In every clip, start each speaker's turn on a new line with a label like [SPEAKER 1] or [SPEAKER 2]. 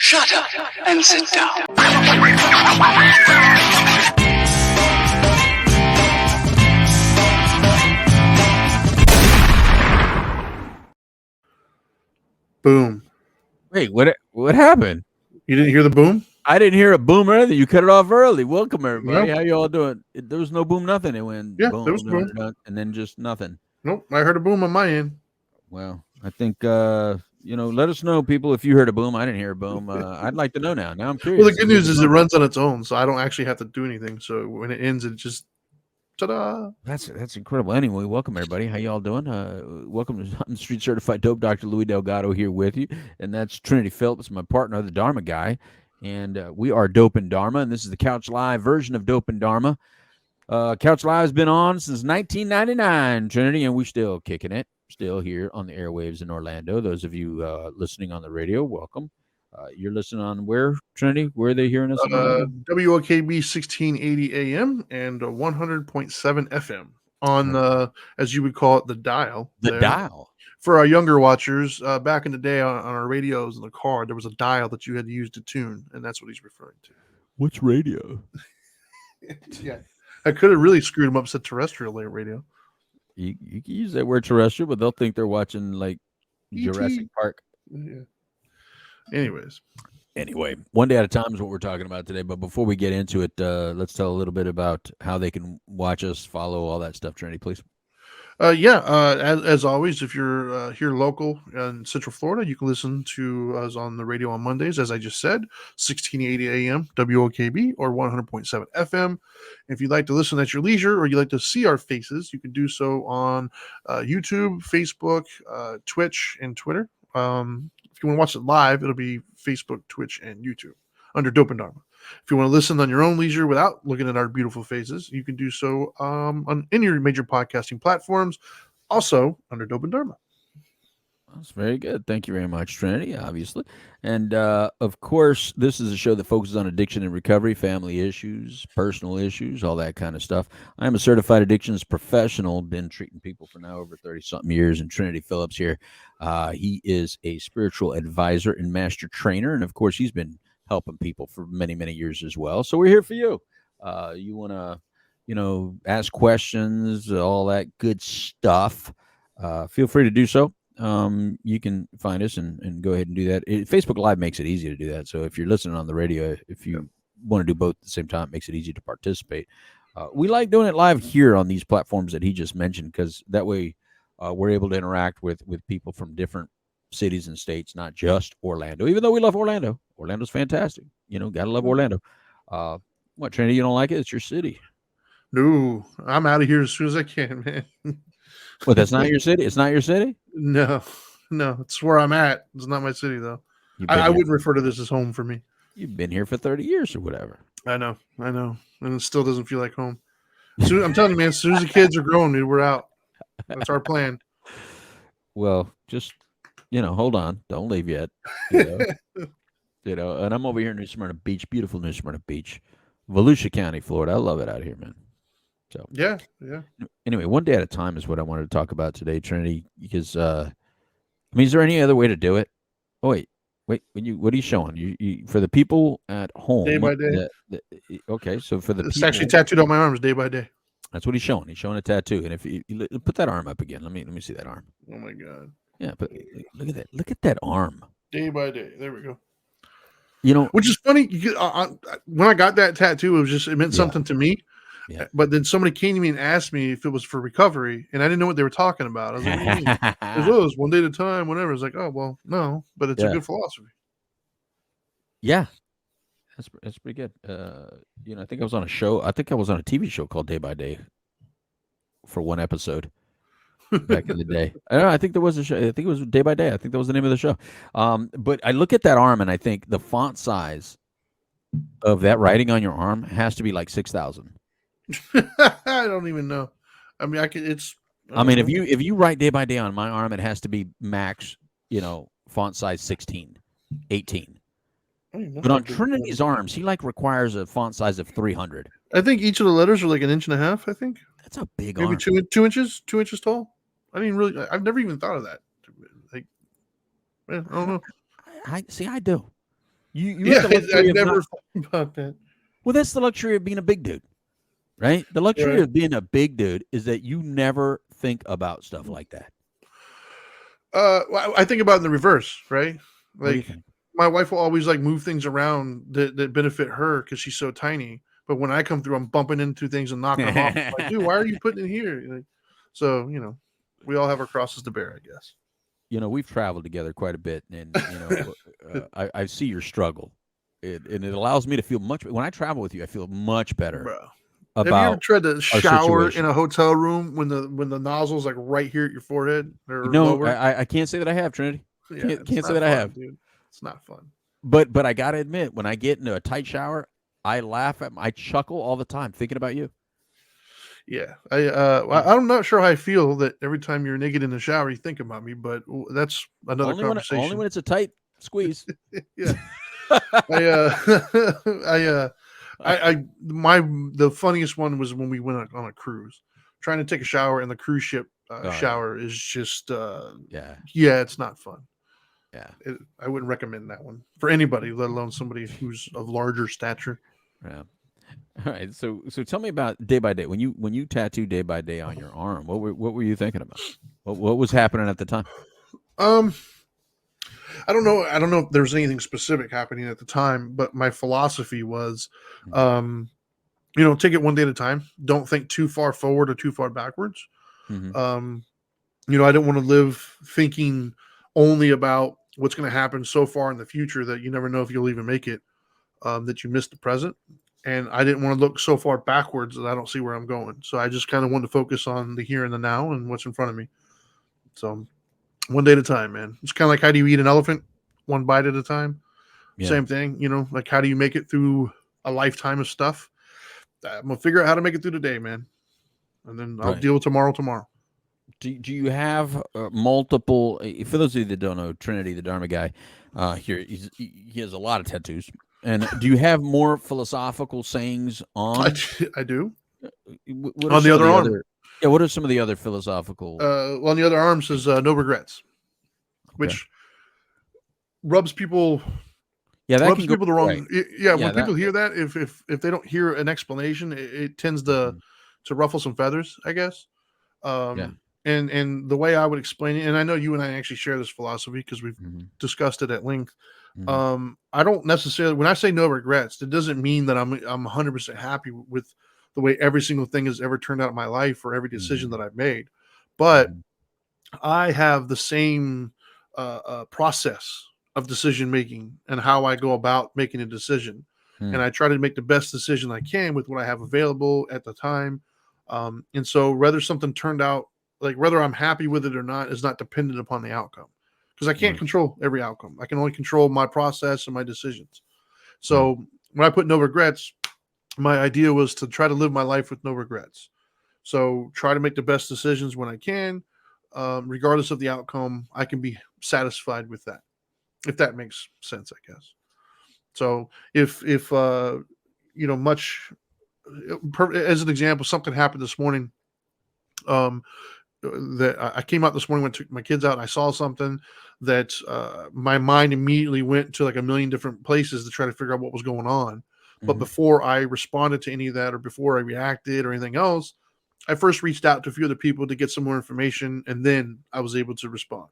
[SPEAKER 1] Shut up and sit down.
[SPEAKER 2] Boom.
[SPEAKER 3] Wait, what happened?
[SPEAKER 2] You didn't hear the boom?
[SPEAKER 3] I didn't hear a boom or anything. You cut it off early. Welcome, everybody.
[SPEAKER 2] Nope.
[SPEAKER 3] How you all doing? There was no boom, nothing. It went
[SPEAKER 2] Yeah,
[SPEAKER 3] boom,
[SPEAKER 2] there was boom.
[SPEAKER 3] and then just nothing.
[SPEAKER 2] Nope, I heard a boom on my end.
[SPEAKER 3] Well, I think let us know, people, if you heard a boom. I didn't hear a boom. I'd like to know now. Now I'm curious.
[SPEAKER 2] Well, the good news is it runs on its own, so I don't actually have to do anything. So when it ends, it just ta-da.
[SPEAKER 3] That's incredible. Anyway, welcome everybody. How y'all doing? Welcome to I'm the Street Certified Dope Dr. Louis Delgado here with you, and that's Trinity Phillips, my partner, the Dharma guy, and we are Dope and Dharma, and this is the Couch Live version of Dope and Dharma. Couch Live has been on since 1999, Trinity, and we're still kicking it. Still here on the airwaves in Orlando. Those of you listening on the radio, welcome. You're listening on where, Trinity? Where are they hearing us?
[SPEAKER 2] WOKB 1680 AM and 100.7 FM on, as you would call it, the dial.
[SPEAKER 3] The dial.
[SPEAKER 2] For our younger watchers, back in the day on our radios in the car, there was a dial that you had to use to tune, and that's what he's referring to.
[SPEAKER 3] What's radio?
[SPEAKER 2] Yeah. I could have really screwed him up, said terrestrial radio.
[SPEAKER 3] You can use that word terrestrial, but they'll think they're watching like Jurassic Park.
[SPEAKER 2] Yeah. Anyway,
[SPEAKER 3] one day at a time is what we're talking about today. But before we get into it, let's tell a little bit about how they can watch us, follow all that stuff. Trinity, please.
[SPEAKER 2] As always, if you're here local in Central Florida, you can listen to us on the radio on Mondays, as I just said, 1680 AM, WOKB, or 100.7 FM. If you'd like to listen at your leisure or you'd like to see our faces, you can do so on YouTube, Facebook, Twitch, and Twitter. If you want to watch it live, it'll be Facebook, Twitch, and YouTube under Dope and Dharma. If you want to listen on your own leisure without looking at our beautiful faces, you can do so on any of your major podcasting platforms, also under Dope and Dharma.
[SPEAKER 3] That's very good. Thank you very much, Trinity, obviously. And, of course, this is a show that focuses on addiction and recovery, family issues, personal issues, all that kind of stuff. I am a certified addictions professional, been treating people for now over 30-something years, and Trinity Phillips here. He is a spiritual advisor and master trainer, and, of course, he's been helping people for many, many years as well. So we're here for you. You want to, ask questions, all that good stuff. Feel free to do so. You can find us and go ahead and do that. Facebook Live makes it easy to do that. So if you're listening on the radio, if you want to do both at the same time, it makes it easy to participate. We like doing it live here on these platforms that he just mentioned, because that way we're able to interact with people from different cities and states, not just Orlando, even though we love Orlando. Orlando's fantastic. Gotta love Orlando. What, Trinity, you don't like it? It's your city.
[SPEAKER 2] No, I'm out of here as soon as I can, man.
[SPEAKER 3] Well, that's not your city? It's not your city?
[SPEAKER 2] No, it's where I'm at. It's not my city, though. I wouldn't refer to this as home for me.
[SPEAKER 3] You've been here for 30 years or whatever.
[SPEAKER 2] I know. And it still doesn't feel like home. I'm telling you, man, as soon as the kids are grown, dude, we're out. That's our plan.
[SPEAKER 3] Well, just, hold on. Don't leave yet. And I'm over here in New Smyrna Beach, beautiful New Smyrna Beach, Volusia County, Florida. I love it out here, man. So
[SPEAKER 2] yeah.
[SPEAKER 3] Anyway, one day at a time is what I wanted to talk about today, Trinity. Because is there any other way to do it? Oh wait. What are you showing? You for the people at home?
[SPEAKER 2] Day by day.
[SPEAKER 3] Okay, so for the
[SPEAKER 2] it's
[SPEAKER 3] people,
[SPEAKER 2] actually tattooed on my arms, day by day.
[SPEAKER 3] That's what he's showing. He's showing a tattoo. And if you put that arm up again, let me see that arm.
[SPEAKER 2] Oh my God.
[SPEAKER 3] Yeah, but look at that. Look at that arm.
[SPEAKER 2] Day by day. There we go.
[SPEAKER 3] Which
[SPEAKER 2] is funny. When I got that tattoo, it meant something to me.
[SPEAKER 3] Yeah.
[SPEAKER 2] But then somebody came to me and asked me if it was for recovery, and I didn't know what they were talking about. I was like, what do you mean? It was one day at a time, whatever. It's like, oh, well, no, but it's a good philosophy.
[SPEAKER 3] Yeah. That's pretty good. I think I was on a show. I think I was on a TV show called Day by Day for one episode back in the day. I think there was a show. I think it was Day by Day. I think that was the name of the show. But I look at that arm and I think the font size of that writing on your arm has to be like 6,000.
[SPEAKER 2] I don't even know. I mean,
[SPEAKER 3] if you write Day by Day on my arm, it has to be max, font size 16, 18. But on Trinity's arms, he requires a font size of 300.
[SPEAKER 2] I think each of the letters are like an inch and a half. I think
[SPEAKER 3] that's a big
[SPEAKER 2] maybe
[SPEAKER 3] arm.
[SPEAKER 2] 2 inches tall. I've never even thought of that. I don't know.
[SPEAKER 3] I do. You have the
[SPEAKER 2] I
[SPEAKER 3] luxury of
[SPEAKER 2] never
[SPEAKER 3] not,
[SPEAKER 2] thought about that.
[SPEAKER 3] well, that's the luxury of being a big dude, right? The luxury
[SPEAKER 2] Right.
[SPEAKER 3] of being a big dude is that you never think about stuff like that.
[SPEAKER 2] Well, I think about it in the reverse, right?
[SPEAKER 3] What do you
[SPEAKER 2] Like
[SPEAKER 3] think?
[SPEAKER 2] my wife will always like move things around that benefit her because she's so tiny. But when I come through, I'm bumping into things and knocking them off. I'm like, dude, why are you putting it here? Like, so we all have our crosses to bear, I guess.
[SPEAKER 3] We've traveled together quite a bit, and I see your struggle, and it allows me to feel much. When I travel with you, I feel much better
[SPEAKER 2] Bro, have you ever
[SPEAKER 3] about
[SPEAKER 2] tried to
[SPEAKER 3] our
[SPEAKER 2] shower in
[SPEAKER 3] situation.
[SPEAKER 2] a hotel room when the nozzle's like right here at your forehead or
[SPEAKER 3] No,
[SPEAKER 2] lower?
[SPEAKER 3] I can't say that I have, Trinity.
[SPEAKER 2] Yeah,
[SPEAKER 3] Can't
[SPEAKER 2] it's
[SPEAKER 3] can't say
[SPEAKER 2] not
[SPEAKER 3] that I
[SPEAKER 2] fun,
[SPEAKER 3] have.
[SPEAKER 2] dude. It's not fun.
[SPEAKER 3] But I gotta admit, when I get into a tight shower, I laugh I chuckle all the time thinking about you.
[SPEAKER 2] Yeah,
[SPEAKER 3] Yeah.
[SPEAKER 2] I'm not sure how I feel that every time you're naked in the shower, you think about me, but that's another
[SPEAKER 3] Only
[SPEAKER 2] conversation.
[SPEAKER 3] when it's a tight squeeze.
[SPEAKER 2] Yeah, I I the funniest one was when we went on a cruise, trying to take a shower, and the cruise ship
[SPEAKER 3] Oh,
[SPEAKER 2] shower is just
[SPEAKER 3] yeah,
[SPEAKER 2] yeah, it's not fun.
[SPEAKER 3] yeah,
[SPEAKER 2] I wouldn't recommend that one for anybody, let alone somebody who's of larger stature.
[SPEAKER 3] yeah. All right, so tell me about day by day. When you tattoo day by day on your arm, what were you thinking about? What was happening at the time?
[SPEAKER 2] Um, I don't know. I don't know if there's anything specific happening at the time, but my philosophy was,
[SPEAKER 3] Mhm.
[SPEAKER 2] um, take it one day at a time. Don't think too far forward or too far backwards.
[SPEAKER 3] Mhm.
[SPEAKER 2] Um, I don't want to live thinking only about what's going to happen so far in the future that you never know if you'll even make it. That you miss the present, and I didn't want to look so far backwards that I don't see where I'm going. So I just kind of wanted to focus on the here and the now and what's in front of me. So one day at a time, man. It's kind of like, how do you eat an elephant? One bite at a time.
[SPEAKER 3] Yeah,
[SPEAKER 2] Same thing, like, how do you make it through a lifetime of stuff? I'm gonna figure out how to make it through the day, man, and then I'll
[SPEAKER 3] right.
[SPEAKER 2] deal with tomorrow.
[SPEAKER 3] Do you have multiple? For those of you that don't know, Trinity, the Dharma guy, here he has a lot of tattoos. And do you have more philosophical sayings on?
[SPEAKER 2] I do.
[SPEAKER 3] What are
[SPEAKER 2] On the
[SPEAKER 3] some of
[SPEAKER 2] other
[SPEAKER 3] the
[SPEAKER 2] arm,
[SPEAKER 3] other? Yeah, what are some of the other philosophical?
[SPEAKER 2] well, on the other arm says no regrets,
[SPEAKER 3] Okay,
[SPEAKER 2] which rubs people
[SPEAKER 3] yeah, that can
[SPEAKER 2] rubs
[SPEAKER 3] go
[SPEAKER 2] people the
[SPEAKER 3] right.
[SPEAKER 2] wrong. Yeah,
[SPEAKER 3] Yeah,
[SPEAKER 2] when
[SPEAKER 3] that.
[SPEAKER 2] people hear that, if they don't hear an explanation, it tends
[SPEAKER 3] Mhm.
[SPEAKER 2] to ruffle some feathers, I guess.
[SPEAKER 3] Yeah.
[SPEAKER 2] And the way I would explain it, and I know you and I actually share this philosophy because we've
[SPEAKER 3] Hmm.
[SPEAKER 2] discussed it at length.
[SPEAKER 3] Hmm.
[SPEAKER 2] I don't necessarily, when I say no regrets, it doesn't mean that I'm 100% happy with the way every single thing has ever turned out in my life or every decision
[SPEAKER 3] Hmm.
[SPEAKER 2] that I've made, but
[SPEAKER 3] Hmm.
[SPEAKER 2] I have the same process of decision making and how I go about making a decision. And I try to make the best decision I can with what I have available at the time. And so, whether something turned out, like whether I'm happy with it or not, is not dependent upon the outcome because I can't
[SPEAKER 3] Right.
[SPEAKER 2] control every outcome. I can only control my process and my decisions.
[SPEAKER 3] Right.
[SPEAKER 2] So, when I put no regrets, my idea was to try to live my life with no regrets. So try to make the best decisions when I can, regardless of the outcome. I can be satisfied with that, if that makes sense, I guess. So if much as an example, something happened this morning. Um, that I came out this morning when I took my kids out, and I saw something that my mind immediately went to like a million different places to try to figure out what was going on. But
[SPEAKER 3] Hmm.
[SPEAKER 2] before I responded to any of that, or before I reacted or anything else, I first reached out to a few other people to get some more information, and then I was able to respond.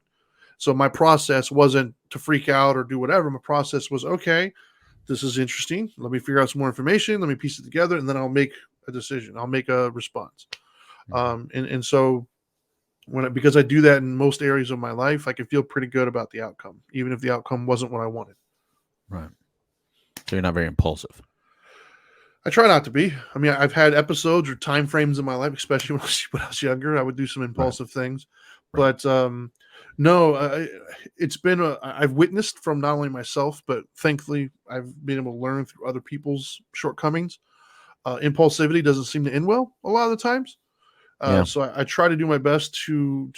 [SPEAKER 2] So my process wasn't to freak out or do whatever. My process was, okay, this is interesting. Let me figure out some more information. Let me piece it together, and then I'll make a decision. I'll make a response.
[SPEAKER 3] Hmm.
[SPEAKER 2] And so because I do that in most areas of my life, I can feel pretty good about the outcome, even if the outcome wasn't what I wanted.
[SPEAKER 3] Right. So you're not very impulsive.
[SPEAKER 2] I try not to be. I mean, I've had episodes or time frames in my life, especially when I was younger. I would do some
[SPEAKER 3] Right.
[SPEAKER 2] impulsive things,
[SPEAKER 3] Right.
[SPEAKER 2] but no, it's been I've witnessed from not only myself, but thankfully I've been able to learn through other people's shortcomings. Impulsivity doesn't seem to end well a lot of the times,
[SPEAKER 3] Yeah.
[SPEAKER 2] so I try to do my best to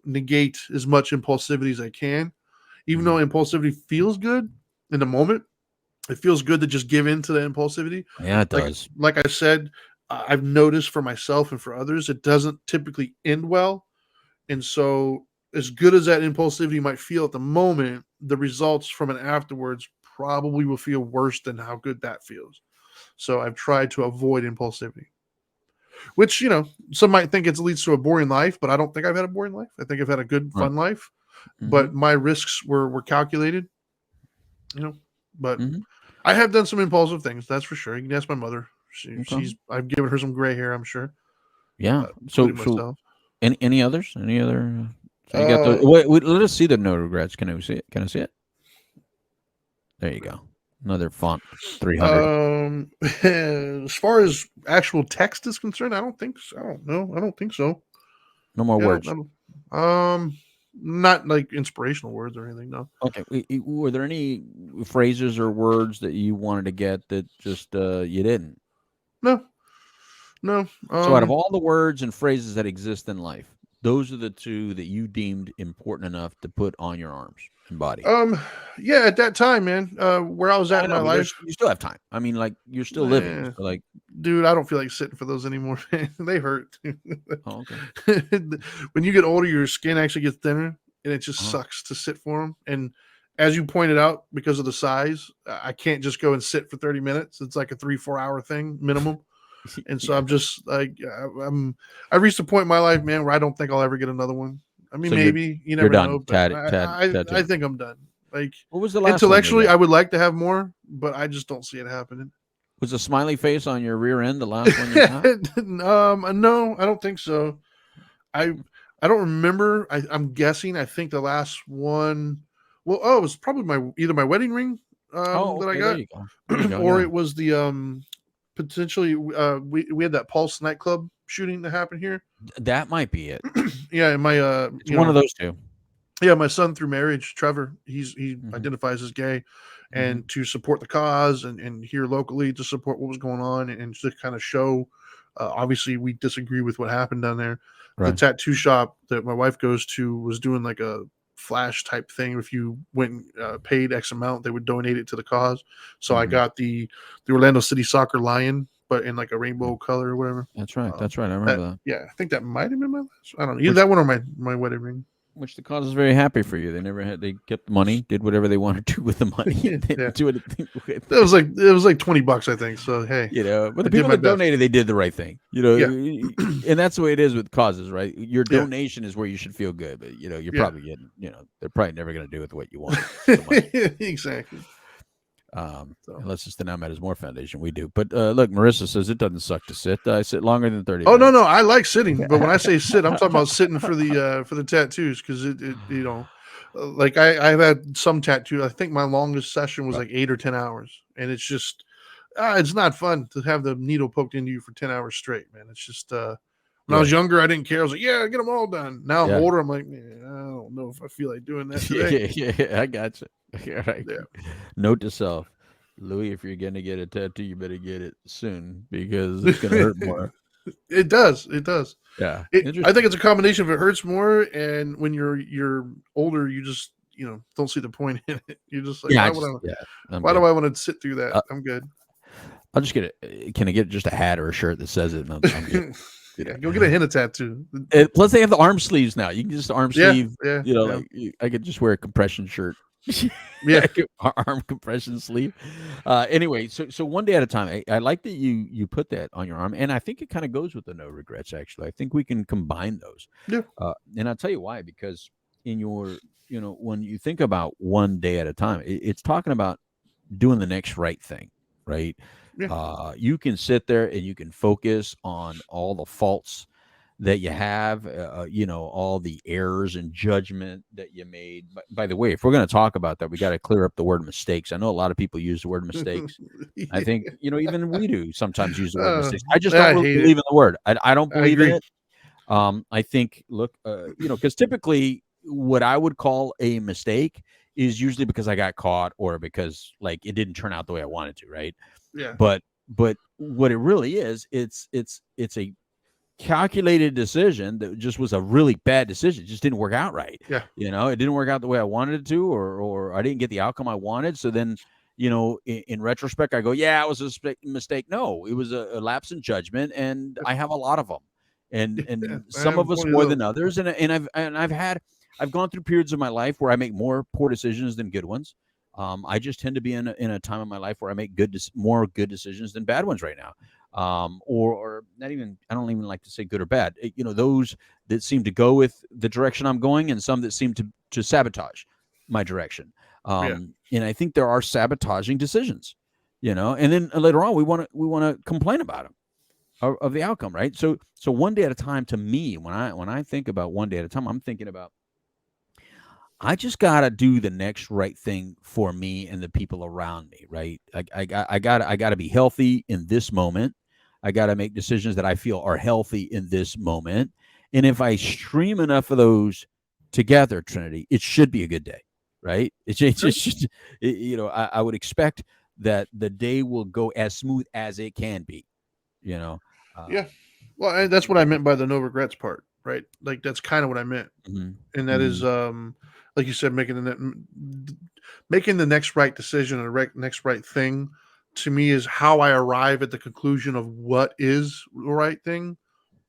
[SPEAKER 2] negate as much impulsivity as I can, even
[SPEAKER 3] Hmm.
[SPEAKER 2] though impulsivity feels good in the moment. It feels good to just give in to the impulsivity.
[SPEAKER 3] Yeah, it
[SPEAKER 2] like
[SPEAKER 3] does.
[SPEAKER 2] like I said, I've noticed for myself and for others, it doesn't typically end well. And so, as good as that impulsivity might feel at the moment, the results from it afterwards probably will feel worse than how good that feels. So I've tried to avoid impulsivity, which, some might think it leads to a boring life, but I don't think I've had a boring life. I think I've had a good,
[SPEAKER 3] Right.
[SPEAKER 2] fun life,
[SPEAKER 3] Mhm.
[SPEAKER 2] but my risks were calculated, but
[SPEAKER 3] Mhm.
[SPEAKER 2] I have done some impulsive things. That's for sure. You can ask my mother.
[SPEAKER 3] Okay.
[SPEAKER 2] I've given her some gray hair, I'm sure,
[SPEAKER 3] Yeah.
[SPEAKER 2] including
[SPEAKER 3] So
[SPEAKER 2] myself.
[SPEAKER 3] any others? Any other? So you got the.
[SPEAKER 2] Uh,
[SPEAKER 3] Wait, let us see the no regrets. Can I see it? Can I see it? There you go. Another font 300.
[SPEAKER 2] as far as actual text is concerned, I don't think so. I don't know. I don't think so.
[SPEAKER 3] No more
[SPEAKER 2] Yeah,
[SPEAKER 3] words.
[SPEAKER 2] not like inspirational words or anything. No.
[SPEAKER 3] Okay. Were there any phrases or words that you wanted to get that just you didn't?
[SPEAKER 2] No. No.
[SPEAKER 3] So out of all the words and phrases that exist in life, those are the two that you deemed important enough to put on your arms and body.
[SPEAKER 2] Yeah, at that time, man, where I was at
[SPEAKER 3] I
[SPEAKER 2] in
[SPEAKER 3] know,
[SPEAKER 2] my
[SPEAKER 3] but
[SPEAKER 2] life,
[SPEAKER 3] you still have time. I mean, like you're still living.
[SPEAKER 2] eh,
[SPEAKER 3] So like,
[SPEAKER 2] dude, I don't feel like sitting for those anymore. Man. They hurt.
[SPEAKER 3] oh, okay.
[SPEAKER 2] When you get older, your skin actually gets thinner, and it just sucks to sit for them. And as you pointed out, because of the size, I can't just go and sit for 30 minutes. It's like a 3-4 hour thing minimum. And so
[SPEAKER 3] Yeah.
[SPEAKER 2] I'm just like, I've reached a point in my life, man, where I don't think I'll ever get another one. I mean,
[SPEAKER 3] So
[SPEAKER 2] maybe you
[SPEAKER 3] you're
[SPEAKER 2] never
[SPEAKER 3] done.
[SPEAKER 2] know, but I
[SPEAKER 3] Tattoo.
[SPEAKER 2] think I'm done. Like
[SPEAKER 3] What was the last one you
[SPEAKER 2] intellectually,
[SPEAKER 3] got?
[SPEAKER 2] I would like to have more, but I just don't see it happening.
[SPEAKER 3] Was a smiley face on your rear end the last one you got?
[SPEAKER 2] No, I don't think so. I I don't remember. I'm guessing. I think the last one. Well, it was probably either my wedding ring
[SPEAKER 3] Oh,
[SPEAKER 2] that I
[SPEAKER 3] okay. There
[SPEAKER 2] got,
[SPEAKER 3] you go. There you go.
[SPEAKER 2] or
[SPEAKER 3] Yeah.
[SPEAKER 2] it was the potentially we had that Pulse nightclub shooting that happened here.
[SPEAKER 3] That might be it.
[SPEAKER 2] Yeah, and my
[SPEAKER 3] It's one of those two.
[SPEAKER 2] yeah, my son through marriage, Trevor, he
[SPEAKER 3] Mhm.
[SPEAKER 2] identifies as gay, and to support the cause and here locally to support what was going on and to kind of show. Obviously, we disagree with what happened down there. The
[SPEAKER 3] Right.
[SPEAKER 2] tattoo shop that my wife goes to was doing like a flash type thing. If you went and paid X amount, they would donate it to the cause. So I
[SPEAKER 3] Mhm.
[SPEAKER 2] got the Orlando City Soccer lion, but in like a rainbow color or whatever.
[SPEAKER 3] That's right. That's right. I
[SPEAKER 2] That
[SPEAKER 3] remember that.
[SPEAKER 2] yeah, I think that might have been my last. I don't know. Either
[SPEAKER 3] Which
[SPEAKER 2] that one or my wedding ring.
[SPEAKER 3] which the cause is very happy for you. They kept the money, did whatever they wanted to with the money, and
[SPEAKER 2] Yeah.
[SPEAKER 3] didn't do anything with
[SPEAKER 2] It was like $20, I think. So hey,
[SPEAKER 3] but the
[SPEAKER 2] I did
[SPEAKER 3] people
[SPEAKER 2] my
[SPEAKER 3] that
[SPEAKER 2] best.
[SPEAKER 3] donated, they did the right thing.
[SPEAKER 2] Yeah.
[SPEAKER 3] And that's the way it is with causes, right? Your
[SPEAKER 2] Yeah.
[SPEAKER 3] donation is where you should feel good, but you're
[SPEAKER 2] Yeah.
[SPEAKER 3] probably getting, they're probably never going to do with what you want. So much.
[SPEAKER 2] Exactly.
[SPEAKER 3] Unless it's the Now Matters More Foundation, we do. But look, Marissa says it doesn't suck to sit. I sit longer than 30
[SPEAKER 2] Oh
[SPEAKER 3] minutes.
[SPEAKER 2] no, I like sitting, but when I say sit, I'm talking about sitting for the tattoos because it like I've had some tattoo. I think my longest session was like 8 or 10 hours, and it's just it's not fun to have the needle poked into you for 10 hours straight, man. It's just when I was younger, I didn't care. I was like, yeah, get them all done. Now I'm older. I'm like, man, I don't know if I feel like doing that today.
[SPEAKER 3] Yeah, I got you. Right.
[SPEAKER 2] Yeah.
[SPEAKER 3] Note to self, Louis, if you're going to get a tattoo, you better get it soon because it's going to hurt more.
[SPEAKER 2] It does.
[SPEAKER 3] Yeah.
[SPEAKER 2] I think it's a combination of it hurts more, and when you're older, you just don't see the point in it. You're just like, why do I want to sit through that? I'm good.
[SPEAKER 3] I'll just get it. Can I get just a hat or a shirt that says it? I'm good.
[SPEAKER 2] Yeah, go get a henna tattoo.
[SPEAKER 3] Plus, they have the arm sleeves now. You can just arm sleeve.
[SPEAKER 2] Yeah.
[SPEAKER 3] Like I could just wear a compression shirt.
[SPEAKER 2] Yeah.
[SPEAKER 3] Arm compression sleeve. Anyway, so one day at a time. I like that you put that on your arm, and I think it kind of goes with the no regrets. Actually, I think we can combine those.
[SPEAKER 2] Yeah.
[SPEAKER 3] And I'll tell you why. Because in your, when you think about one day at a time, it's talking about doing the next right thing, right?
[SPEAKER 2] Yeah.
[SPEAKER 3] You can sit there and you can focus on all the faults that you have, all the errors and judgment that you made. By the way, if we're going to talk about that, we got to clear up the word mistakes. I know a lot of people use the word mistakes. I think, even we do sometimes use the word mistakes. I just don't really believe in the word. I don't believe in it. I think, look, because typically what I would call a mistake is usually because I got caught or because like it didn't turn out the way I wanted to. Right.
[SPEAKER 2] Yeah.
[SPEAKER 3] But what it really is, it's a calculated decision that just was a really bad decision. It just didn't work out right.
[SPEAKER 2] Yeah.
[SPEAKER 3] It didn't work out the way I wanted it to, or I didn't get the outcome I wanted. So then, in retrospect, I go, yeah, it was a mistake. No, it was a lapse in judgment. And I have a lot of them and some of us more than others. And I've gone through periods of my life where I make more poor decisions than good ones. I just tend to be in a time in my life where I make more good decisions than bad ones right now. Or not even, I don't even like to say good or bad. Those that seem to go with the direction I'm going, and some that seem to sabotage my direction. And I think there are sabotaging decisions, and then later on we want to complain about them of the outcome, right? So one day at a time, to me, when I think about one day at a time, I'm thinking about, I just gotta do the next right thing for me and the people around me, right? I gotta be healthy in this moment. I gotta make decisions that I feel are healthy in this moment. And if I stream enough of those together, Trinity, it should be a good day, right? I would expect that the day will go as smooth as it can be, you know.
[SPEAKER 2] Yeah. Well, and that's what I meant by the no regrets part, right? Like that's kind of what I meant, and that is, like you said, making the next right decision and the next right thing. To me, is how I arrive at the conclusion of what is the right thing.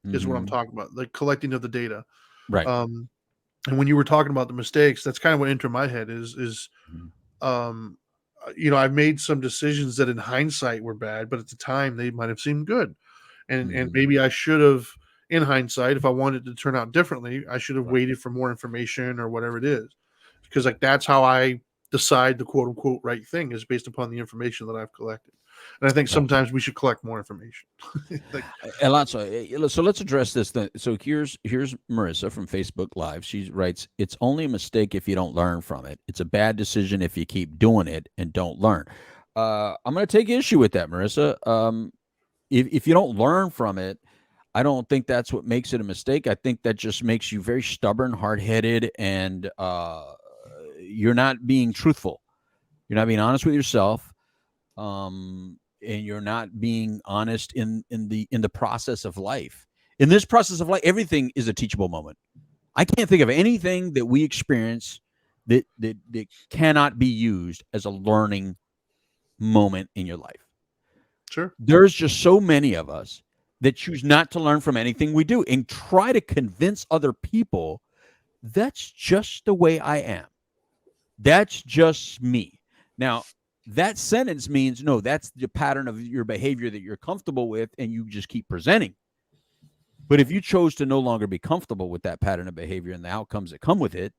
[SPEAKER 2] Is what I'm talking about, like collecting of the data.
[SPEAKER 3] Right.
[SPEAKER 2] And when you were talking about the mistakes, that's kind of what entered my head. I've made some decisions that in hindsight were bad, but at the time they might have seemed good. And maybe I should have, in hindsight, if I wanted to turn out differently, I should have waited for more information or whatever it is. Because like that's how I decide the quote unquote right thing, is based upon the information that I've collected. And I think sometimes we should collect more information.
[SPEAKER 3] A lot. So let's address this. So here's Marissa from Facebook Live. She writes, "It's only a mistake if you don't learn from it. It's a bad decision if you keep doing it and don't learn." I'm going to take issue with that, Marissa. If you don't learn from it, I don't think that's what makes it a mistake. I think that just makes you very stubborn, hard-headed, and you're not being truthful. You're not being honest with yourself. And you're not being honest in the process of life. In this process of life, everything is a teachable moment. I can't think of anything that we experience that cannot be used as a learning moment in your life.
[SPEAKER 2] Sure.
[SPEAKER 3] There's just so many of us that choose not to learn from anything we do and try to convince other people that's just the way I am. That's just me. Now, that sentence means, no, that's the pattern of your behavior that you're comfortable with, and you just keep presenting. But if you chose to no longer be comfortable with that pattern of behavior and the outcomes that come with it,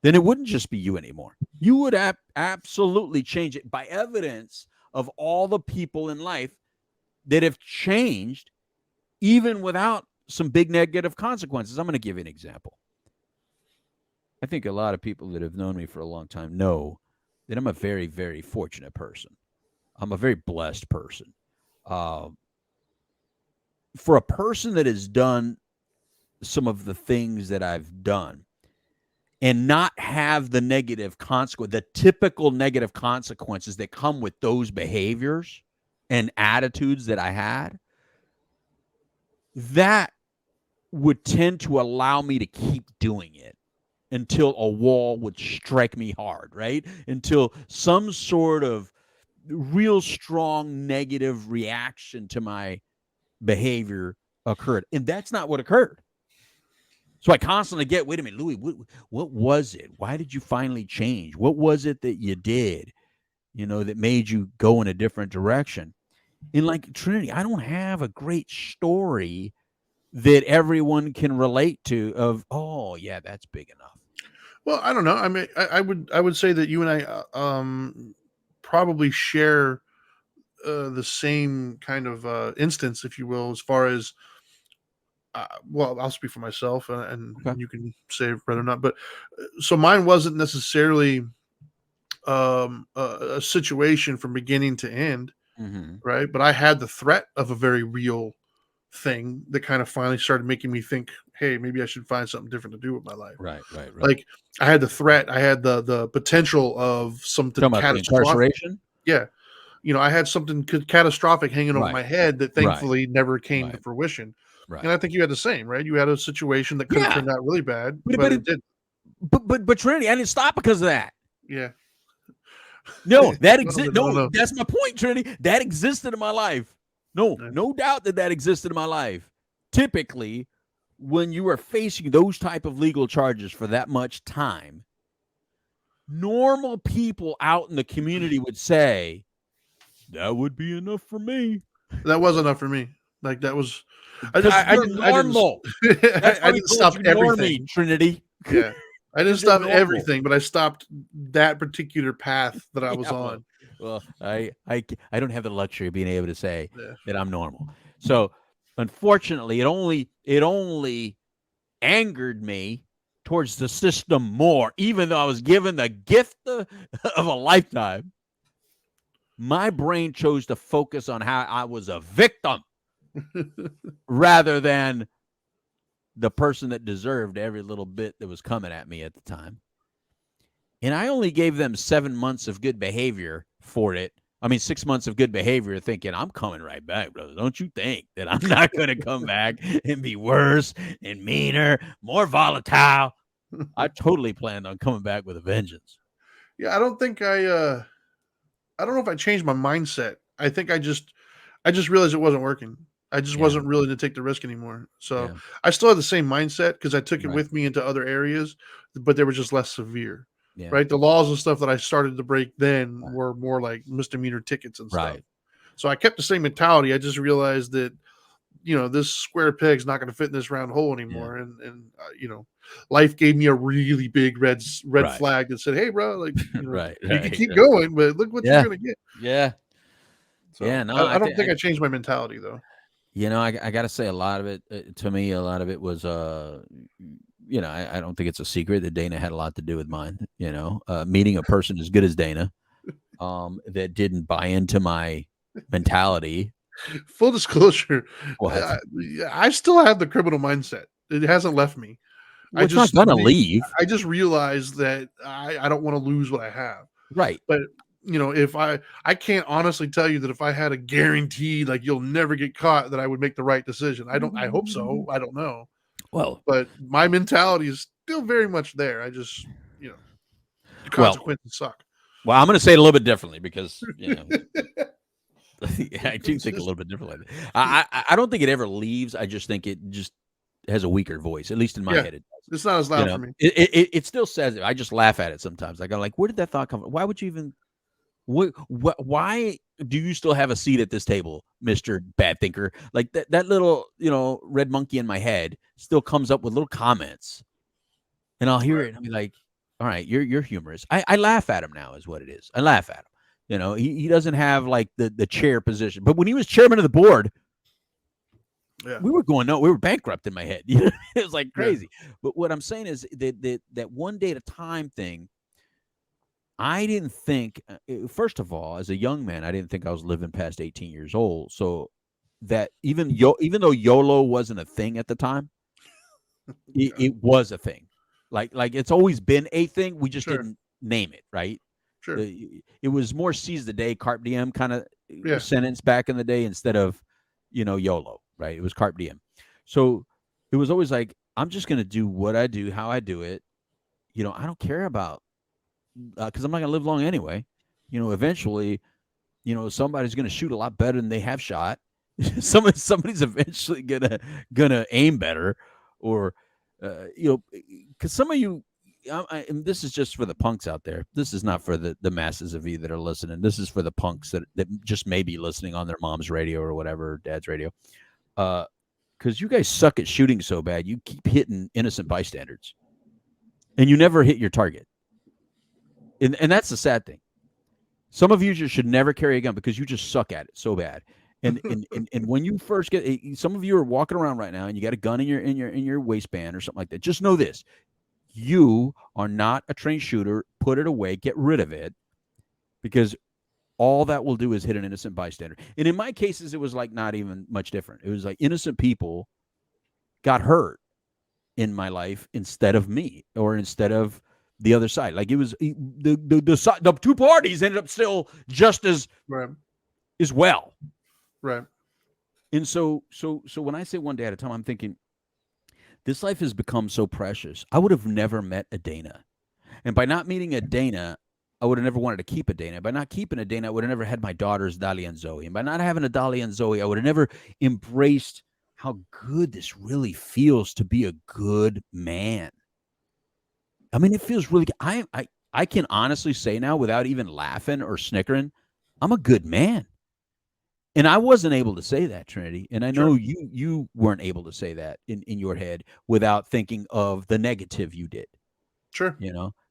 [SPEAKER 3] then it wouldn't just be you anymore. You would absolutely change it by evidence of all the people in life that have changed, even without some big negative consequences. I'm going to give you an example. I think a lot of people that have known me for a long time know that I'm a very, very fortunate person. I'm a very blessed person. For a person that has done some of the things that I've done and not have the negative consequence, the typical negative consequences that come with those behaviors and attitudes that I had, that would tend to allow me to keep doing it until a wall would strike me hard, right? Until some sort of real strong negative reaction to my behavior occurred. And that's not what occurred. So I constantly get, wait a minute, Louis, what was it? Why did you finally change? What was it that you did, that made you go in a different direction? And like Trinity, I don't have a great story that everyone can relate to of, oh yeah, that's big enough.
[SPEAKER 2] Well, I don't know. I mean, I would say that you and I probably share the same kind of instance, if you will, as far as well, I'll speak for myself, and
[SPEAKER 3] Okay.
[SPEAKER 2] you can say whether or not. But so mine wasn't necessarily a situation from beginning to end, right? But I had the threat of a very real thing that kind of finally started making me think, hey, maybe I should find something different to do with my life.
[SPEAKER 3] Right.
[SPEAKER 2] Like I had the threat, I had the potential of something catastrophic.
[SPEAKER 3] Incarceration?
[SPEAKER 2] Yeah. I had something catastrophic hanging over my head that thankfully never came to fruition.
[SPEAKER 3] Right.
[SPEAKER 2] And I think you had the same, right? You had a situation that could have turned out really bad, but it didn't.
[SPEAKER 3] But Trinity, I didn't stop because of that.
[SPEAKER 2] Yeah.
[SPEAKER 3] No, that exists. No, that's my point, Trinity. That existed in my life. No doubt that existed in my life. Typically, when you are facing those type of legal charges for that much time, normal people out in the community would say, that would be enough for me.
[SPEAKER 2] That was enough for me. Like that was,
[SPEAKER 3] Because you're normal. That's why
[SPEAKER 2] I
[SPEAKER 3] we
[SPEAKER 2] didn't
[SPEAKER 3] called
[SPEAKER 2] stop
[SPEAKER 3] you
[SPEAKER 2] everything.
[SPEAKER 3] Normie, Trinity.
[SPEAKER 2] Yeah, I didn't
[SPEAKER 3] You're
[SPEAKER 2] stop
[SPEAKER 3] normal.
[SPEAKER 2] everything, but I stopped that particular path that I was
[SPEAKER 3] Yeah,
[SPEAKER 2] on.
[SPEAKER 3] Well, I don't have the luxury of being able to say
[SPEAKER 2] Yeah.
[SPEAKER 3] that I'm normal. So, unfortunately, it only angered me towards the system more, even though I was given the gift of a lifetime. My brain chose to focus on how I was a victim rather than the person that deserved every little bit that was coming at me at the time. And I only gave them 7 months of good behavior for it. I mean, 6 months of good behavior, thinking I'm coming right back, brother. Don't you think that I'm not going to come back and be worse and meaner, more volatile? I totally planned on coming back with a vengeance.
[SPEAKER 2] Yeah, I don't know if I changed my mindset. I think I just realized it wasn't working. I just wasn't willing to take the risk anymore. So I still had the same mindset because I took it with me into other areas, but they were just less severe.
[SPEAKER 3] Yeah.
[SPEAKER 2] Right. The laws and stuff that I started to break then were more like misdemeanor tickets and stuff. So I kept the same mentality. I just realized that, this square peg's not going to fit in this round hole anymore. And life gave me a really big red flag that said, hey, bro, like, you can keep going, but look what you're going to get.
[SPEAKER 3] Yeah.
[SPEAKER 2] So I don't think I changed my mentality, though.
[SPEAKER 3] I got to say a lot of it, to me, a lot of it was, I don't think it's a secret that Dana had a lot to do with mine, meeting a person as good as Dana that didn't buy into my mentality.
[SPEAKER 2] Full disclosure, I still have the criminal mindset. It hasn't left me.
[SPEAKER 3] Well, it's not gonna leave.
[SPEAKER 2] I just realized that I don't want to lose what I have.
[SPEAKER 3] Right.
[SPEAKER 2] But if I can't honestly tell you that if I had a guarantee like you'll never get caught, that I would make the right decision. I hope so. I don't know.
[SPEAKER 3] Well,
[SPEAKER 2] but my mentality is still very much there. I just, the consequences suck.
[SPEAKER 3] Well, I'm going to say it a little bit differently because, I do think a little bit differently. I don't think it ever leaves. I just think it just has a weaker voice, at least in my head.
[SPEAKER 2] It's not as loud for me.
[SPEAKER 3] It still says it. I just laugh at it sometimes. I go like, where did that thought come from? Why would you even? Why do you still have a seat at this table, Mr. Bad Thinker? Like that little, red monkey in my head still comes up with little comments, and I'll hear it and I'll be like, all right, you're humorous. I laugh at him now is what it is. I laugh at him. He doesn't have like the chair position, but when he was chairman of the board, we were bankrupt in my head. It was like crazy. But what I'm saying is that one day at a time thing, I didn't think, first of all, as a young man, I didn't think I was living past 18 years old. So that even though YOLO wasn't a thing at the time, it was a thing. Like it's always been a thing. We just didn't name it, right?
[SPEAKER 2] Sure.
[SPEAKER 3] It was more seize the day, carpe diem kind of sentence back in the day instead of, YOLO, right? It was carpe diem. So it was always like, I'm just going to do what I do, how I do it. I don't care about, because I'm not going to live long anyway. Eventually, somebody's going to shoot a lot better than they have shot. Somebody's eventually gonna aim better, or because some of you, and this is just for the punks out there. This is not for the masses of you that are listening. This is for the punks that just may be listening on their mom's radio or whatever, dad's radio. Because you guys suck at shooting so bad, you keep hitting innocent bystanders, and you never hit your target. And that's the sad thing. Some of you just should never carry a gun because you just suck at it so bad. And when you first get, some of you are walking around right now and you got a gun in your waistband or something like that. Just know this: you are not a trained shooter. Put it away. Get rid of it, because all that will do is hit an innocent bystander. And in my cases, it was like not even much different. It was like innocent people got hurt in my life instead of me, or instead of the other side. Like it was the two parties ended up still just as well.
[SPEAKER 2] Right.
[SPEAKER 3] And so when I say one day at a time, I'm thinking this life has become so precious. I would have never met a Dana. And by not meeting a Dana, I would have never wanted to keep a Dana. By not keeping a Dana, I would have never had my daughters, Dahlia and Zoe. And by not having a Dahlia and Zoe, I would have never embraced how good this really feels to be a good man. I mean, it feels really good. I can honestly say now, without even laughing or snickering, I'm a good man. And I wasn't able to say that, Trinity. And I know you weren't able to say that in your head without thinking of the negative you did,
[SPEAKER 2] Sure.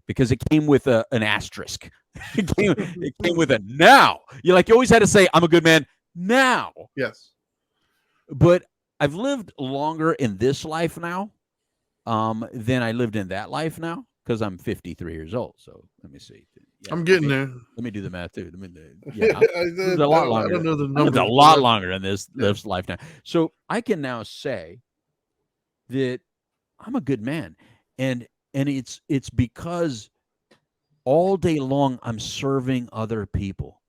[SPEAKER 3] because it came with an asterisk. it came with a now. You always had to say, I'm a good man now.
[SPEAKER 2] Yes.
[SPEAKER 3] But I've lived longer in this life now than I lived in that life now, because I'm 53 years old. So let me see. Yeah,
[SPEAKER 2] I'm getting there.
[SPEAKER 3] Let me do the math too. Lived a lot longer.
[SPEAKER 2] I don't know the
[SPEAKER 3] I lived
[SPEAKER 2] numbers.
[SPEAKER 3] a lot longer in this life now. So I can now say that I'm a good man, and it's because all day long I'm serving other people.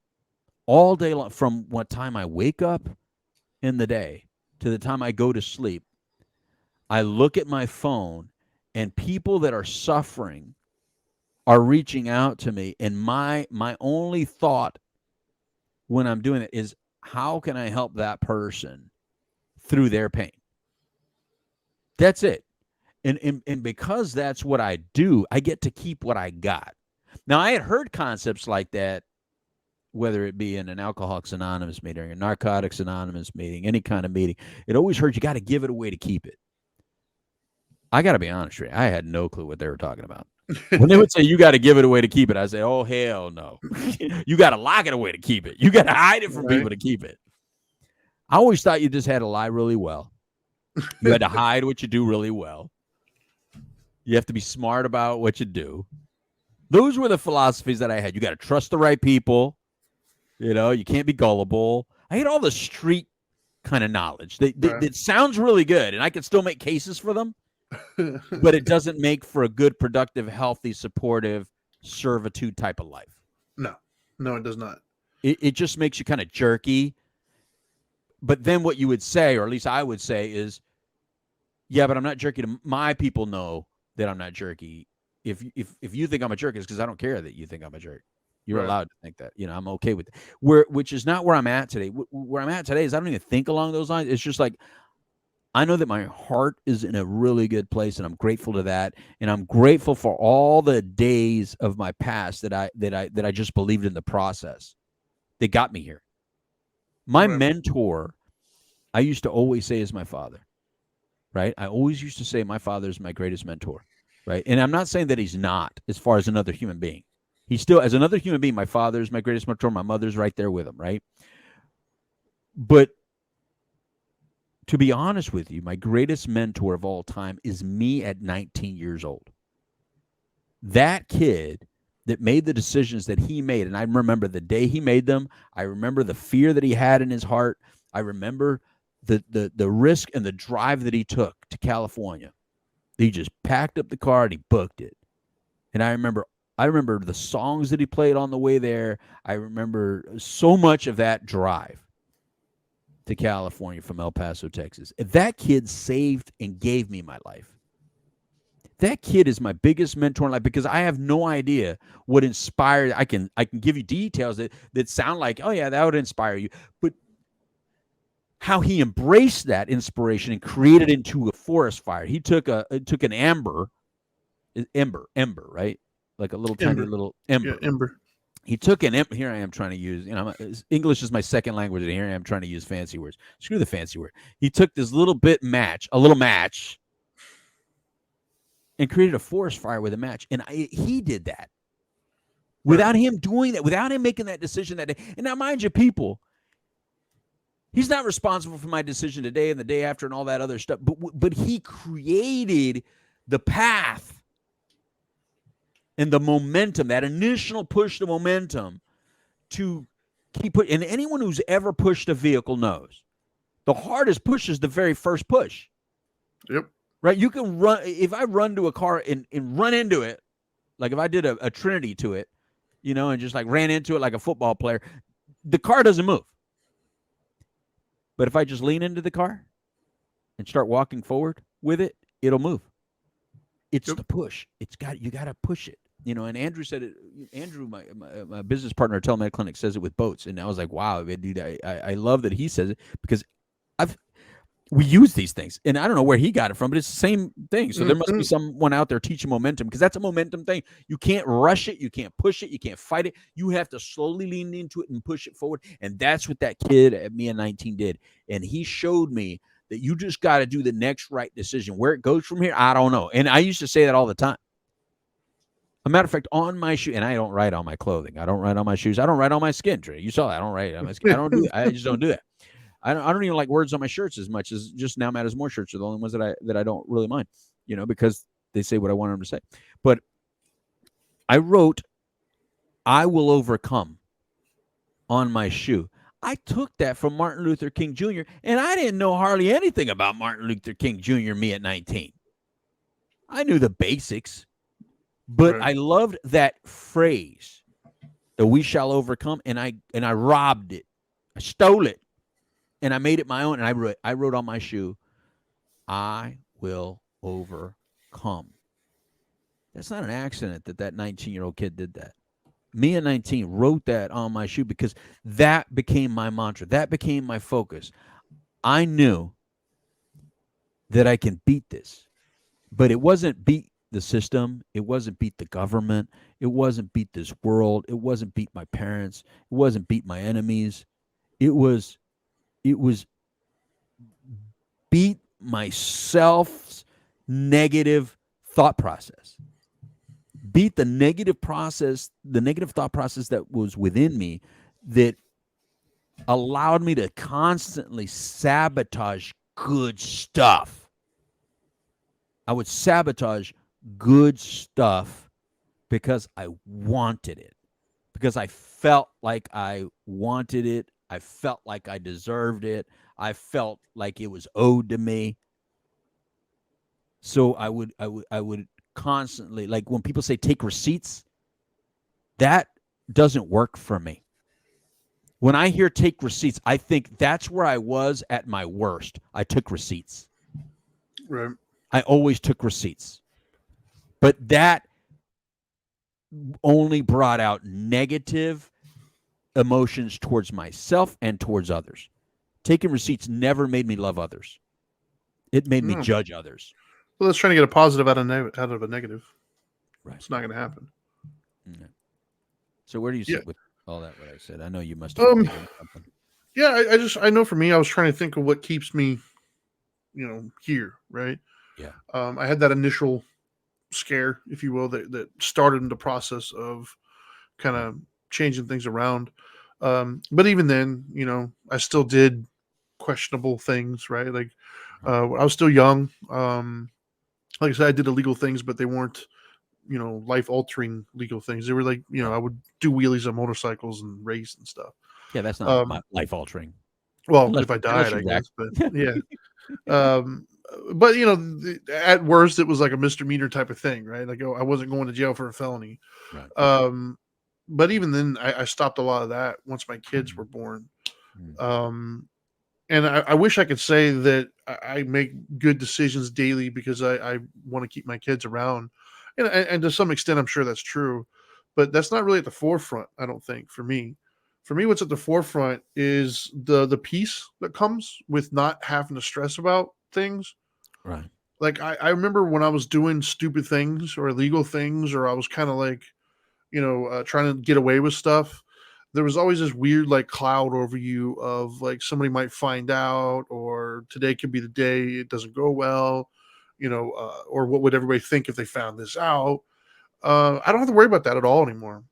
[SPEAKER 3] All day long, from what time I wake up in the day to the time I go to sleep, I look at my phone, and people that are suffering are reaching out to me, and my only thought when I'm doing it is, how can I help that person through their pain? That's it. And because that's what I do, I get to keep what I got. Now, I had heard concepts like that, whether it be in an Alcoholics Anonymous meeting, a Narcotics Anonymous meeting, any kind of meeting. It always heard you got to give it away to keep it. I got to be honest with you, I had no clue what they were talking about. When they would say you got to give it away to keep it, I say, oh, hell no. You got to lock it away to keep it. You got to hide it from people to keep it. I always thought you just had to lie really well. You had to hide what you do really well. You have to be smart about what you do. Those were the philosophies that I had. You got to trust the right people. You can't be gullible. I had all the street kind of knowledge. That sounds really good, and I can still make cases for them. But it doesn't make for a good, productive, healthy, supportive servitude type of life.
[SPEAKER 2] No, it does not.
[SPEAKER 3] It just makes you kind of jerky. But then what you would say, or at least I would say, is, yeah, but I'm not jerky. My people know that I'm not jerky. If you think I'm a jerk, it's because I don't care that you think I'm a jerk. You're allowed to think that. I'm okay with it. Which is not where I'm at today. Where I'm at today is I don't even think along those lines. It's just like, I know that my heart is in a really good place, and I'm grateful to that. And I'm grateful for all the days of my past that I just believed in the process. They got me here. My mentor, I used to always say, is my father, right? I always used to say my father is my greatest mentor, right? And I'm not saying that he's not, as far as another human being. He's still, as another human being, my father is my greatest mentor. My mother's right there with him, right? But to be honest with you, my greatest mentor of all time is me at 19 years old. That kid that made the decisions that he made, and I remember the day he made them. I remember the fear that he had in his heart. I remember the risk and the drive that he took to California. He just packed up the car and he booked it. And I remember the songs that he played on the way there. I remember so much of that drive to California from El Paso, Texas. That kid saved and gave me my life. That kid is my biggest mentor in life, because I have no idea what inspired. I can give you details that sound like, oh yeah, that would inspire you. But how he embraced that inspiration and created it into a forest fire. He took an ember, right? Like a little tiny little ember.
[SPEAKER 2] Yeah, ember.
[SPEAKER 3] He took an ember. Here I am trying to use, English is my second language, and here I am trying to use fancy words. Screw the fancy word. He took this little match, and created a forest fire with a match. And he did that without him doing that, without him making that decision that day. And now, mind you, people, he's not responsible for my decision today and the day after and all that other stuff. But he created the path and the momentum, that initial push to momentum to keep it. And anyone who's ever pushed a vehicle knows the hardest push is the very first push.
[SPEAKER 2] Yep.
[SPEAKER 3] Right? You can run. If I run to a car and run into it, like if I did a Trinity to it, and just like ran into it like a football player, the car doesn't move. But if I just lean into the car and start walking forward with it, it'll move. It's the push. You got to push it. And Andrew said it. Andrew, my business partner at Telemed Clinic, says it with boats. And I was like, wow, dude, I love that he says it, because we use these things, and I don't know where he got it from, but it's the same thing. So there must be
[SPEAKER 2] Mhm.
[SPEAKER 3] someone out there teaching momentum, because that's a momentum thing. You can't rush it, you can't push it, you can't fight it. You have to slowly lean into it and push it forward, and that's what that kid at me at 19 did. And he showed me that you just got to do the next right decision. Where it goes from here, I don't know. And I used to say that all the time. A matter of fact, on my shoe, and I don't write on my clothing. I don't write on my shoes. I don't write on my skin, Trey. You saw that. I don't write on my skin. I don't do that. I just don't do that. I don't even like words on my shirts as much as just Now Matters More shirts are the only ones that I don't really mind, because they say what I want them to say. But I wrote, "I will overcome" on my shoe. I took that from Martin Luther King Jr., and I didn't know hardly anything about Martin Luther King Jr., me at 19. I knew the basics, but
[SPEAKER 2] Right.
[SPEAKER 3] I loved that phrase, that we shall overcome, and I robbed it. I stole it, and I made it my own, and I wrote on my shoe, "I will overcome." That's not an accident that 19-year-old kid did that. Me at 19 wrote that on my shoe because that became my mantra. That became my focus. I knew that I can beat this, but it wasn't beat the system. It wasn't beat the government. It wasn't beat this world. It wasn't beat my parents. It wasn't beat my enemies. It was beat myself's negative thought process. Beat the negative thought process that was within me that allowed me to constantly sabotage good stuff. I would sabotage good stuff because I wanted it, because I felt like I wanted it. I felt like I deserved it. I felt like it was owed to me. So I would constantly, like when people say take receipts, that doesn't work for me. When I hear take receipts, I think that's where I was at my worst. I took receipts.
[SPEAKER 2] Right.
[SPEAKER 3] I always took receipts. But that only brought out negative emotions towards myself and towards others. Taking receipts never made me love others. It made me
[SPEAKER 2] No.
[SPEAKER 3] judge others.
[SPEAKER 2] Well, let's try to get a positive out of a negative.
[SPEAKER 3] Right.
[SPEAKER 2] It's not going to happen.
[SPEAKER 3] Okay. So where do you
[SPEAKER 2] Yeah.
[SPEAKER 3] sit with all that, what I said? I know you must have been thinking something.
[SPEAKER 2] Yeah, I know for me, I was trying to think of what keeps me, here, right?
[SPEAKER 3] Yeah.
[SPEAKER 2] I had that initial scare, if you will, that started the process of kind of changing things around. But even then, I still did questionable things, right? Like, I was still young. Like I said, I did illegal things, but they weren't, life altering legal things. They were like, I would do wheelies on motorcycles and race and stuff.
[SPEAKER 3] Yeah, that's not
[SPEAKER 2] Um,
[SPEAKER 3] life altering.
[SPEAKER 2] well,
[SPEAKER 3] Unless
[SPEAKER 2] if I died, I
[SPEAKER 3] you wreck.
[SPEAKER 2] guess, but yeah. Um, but at worst, it was like a misdemeanor type of thing, right? Like, I wasn't going to jail for a felony.
[SPEAKER 3] Right.
[SPEAKER 2] Um, but even then, I stopped a lot of that once my kids were born. And I wish I could say that I make good decisions daily because I want to keep my kids around, and to some extent, I'm sure that's true, but that's not really at the forefront. I don't think for me. For me, what's at the forefront is the peace that comes with not having to stress about things.
[SPEAKER 3] Right.
[SPEAKER 2] Like I remember when I was doing stupid things or illegal things, or I was kind of like, trying to get away with stuff. There was always this weird like cloud over you of like somebody might find out, or today could be the day it doesn't go well, or what would everybody think if they found this out? I don't have to worry about that at all anymore.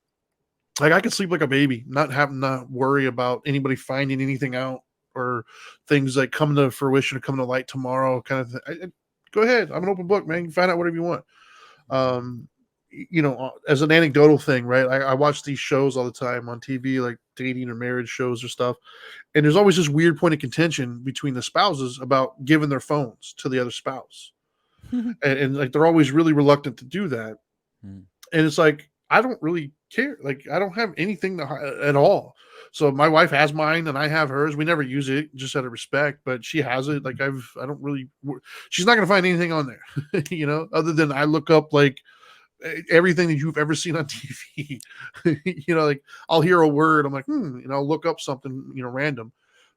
[SPEAKER 2] Like I can sleep like a baby, not having to worry about anybody finding anything out, or things like coming to fruition or coming to light tomorrow kind of thing. Go ahead. I'm an open book, man. You can find out whatever you want. As an anecdotal thing, right? I watch these shows all the time on TV, like dating or marriage shows or stuff. And there's always this weird point of contention between the spouses about giving their phones to the other spouse. And like, they're always really reluctant to do that.
[SPEAKER 3] Mm.
[SPEAKER 2] And it's like, I don't really care. Like, I don't have anything at all. So my wife has mine and I have hers. We never use it just out of respect, but she has it. Like she's not going to find anything on there, other than I look up like everything that you've ever seen on TV. Like I'll hear a word. I'm like, and I'll look up something, random.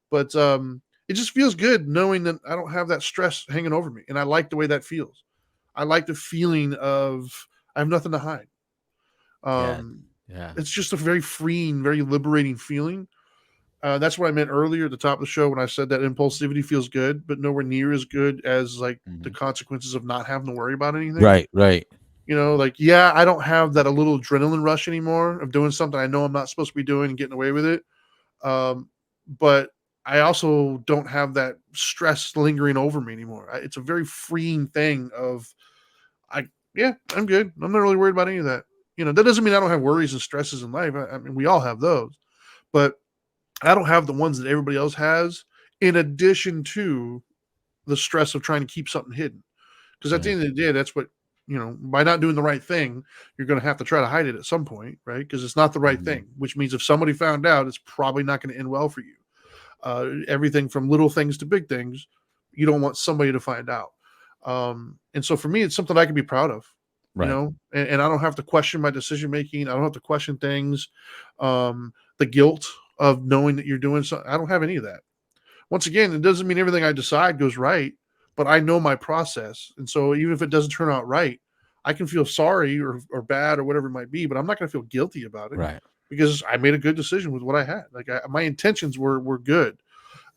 [SPEAKER 2] But it just feels good knowing that I don't have that stress hanging over me. And I like the way that feels. I like the feeling of I have nothing to hide.
[SPEAKER 3] Yeah.
[SPEAKER 2] Um,
[SPEAKER 3] Yeah.
[SPEAKER 2] it's just a very freeing, very liberating feeling. That's what I meant earlier at the top of the show when I said that impulsivity feels good, but nowhere near as good as like the
[SPEAKER 3] Mhm.
[SPEAKER 2] consequences of not having to worry about anything.
[SPEAKER 3] Right. Right.
[SPEAKER 2] You know, like, yeah, I don't have that a little adrenaline rush anymore of doing something I know I'm not supposed to be doing and getting away with it. But I also don't have that stress lingering over me anymore. It's a very freeing thing of, yeah, I'm good. I'm not really worried about any of that. You know, that doesn't mean I don't have worries and stresses in life. I mean, we all have those, but I don't have the ones that everybody else has in addition to the stress of trying to keep something hidden. Because at the
[SPEAKER 3] Yeah.
[SPEAKER 2] end of the day, that's what, by not doing the right thing, you're going to have to try to hide it at some point, right? Because it's not the right
[SPEAKER 3] Mhm.
[SPEAKER 2] thing, which means if somebody found out, it's probably not going to end well for you. Everything from little things to big things, you don't want somebody to find out. And so for me, it's something I can be proud of,
[SPEAKER 3] Right.
[SPEAKER 2] and I don't have to question my decision making. I don't have to question things. The guilt of knowing that you're doing something, I don't have any of that. Once again, it doesn't mean everything I decide goes right, but I know my process. And so even if it doesn't turn out right, I can feel sorry or bad or whatever it might be, but I'm not going to feel guilty about it
[SPEAKER 3] Right.
[SPEAKER 2] because I made a good decision with what I had. Like my intentions were good.